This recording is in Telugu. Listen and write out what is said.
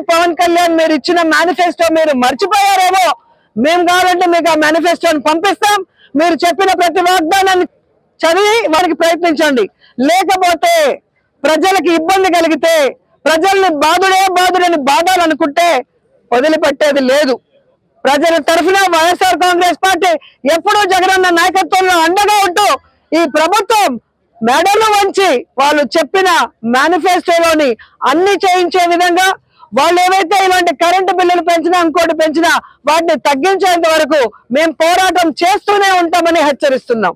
పవన్ కళ్యాణ్ మీరు ఇచ్చిన మేనిఫెస్టో మీరు మర్చిపోయారేమో, మేము కావాలంటే మీకు ఆ మేనిఫెస్టోని పంపిస్తాం. మీరు చెప్పిన ప్రతి వాగ్దానాన్ని చదివి వారికి ప్రయత్నించండి. లేకపోతే ప్రజలకు ఇబ్బంది కలిగితే, ప్రజల్ని బాధుడని బాధాలనుకుంటే వదిలిపెట్టేది లేదు. ప్రజల తరఫున వైఎస్ఆర్ కాంగ్రెస్ పార్టీ ఎప్పుడూ జగనన్న నాయకత్వంలో అండగా ఉంటూ ఈ ప్రభుత్వం మెడలు వంచి వాళ్ళు చెప్పిన మేనిఫెస్టోలోని అన్ని చేయించే విధంగా, వాళ్ళు ఏవైతే ఇలాంటి కరెంటు బిల్లులు పెంచినా ఇంకోటి పెంచినా వాటిని తగ్గించేంత వరకు మేము పోరాటం చేస్తూనే ఉంటామని హెచ్చరిస్తున్నాం.